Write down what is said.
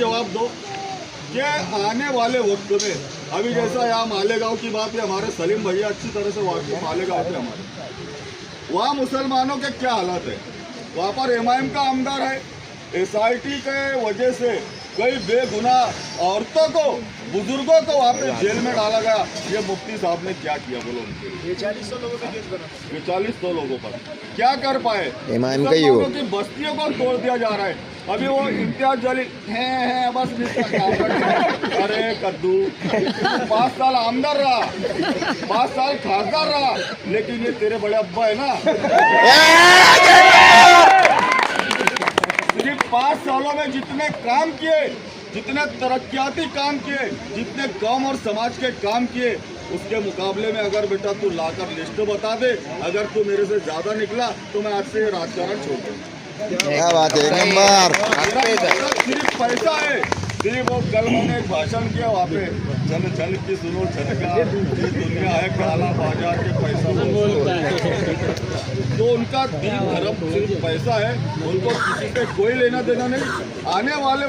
जवाब दो कि आने वाले वक्त में, अभी जैसा यहाँ मालेगांव की बात है, हमारे सलीम भैया अच्छी तरह से वाकिफ मालेगांव के हमारे, वहाँ मुसलमानों के क्या हालात है। वहाँ पर एमआईएम का आमदार है, एसआईटी के वजह से कई बेगुनाह औरतों को, बुजुर्गों को वहाँ पे जेल में डाला गया। ये मुफ्ती साहब ने क्या किया बोलो उनके लिए? 40 लोगों पे केस बना, 40 लोगों पर क्या कर पाए? इमाम का ही हो। की बस्तियों को तोड़ दिया जा रहा है। अभी वो इम्तियाज जलील है बस काम करते। अरे कद्दू 5 साल आमदार रहा, 5 साल खासदार रहा, लेकिन ये तेरे बड़े अब्बा है ना, सिर्फ 5 सालों में जितने काम किए, जितने तरक्याती काम किए, जितने गांव और समाज के काम किए, उसके मुकाबले में अगर बेटा तू लाकर लिस्ट बता दे, अगर तू मेरे से ज्यादा निकला तो मैं आज से राजकारण छोड़ दूँ। क्या बात है, एक नंबर। सिर्फ पैसा है। सिर्फ वो कल मैंने एक भाषण किया वहाँ पे, जन जन की सुनो झटका, ये दुनिया है काला बाजार के पैसा बोलता है। तो उनका दीन धर्म सिर्फ पैसा है, उनको किसी से कोई लेना देना नहीं। आने वाले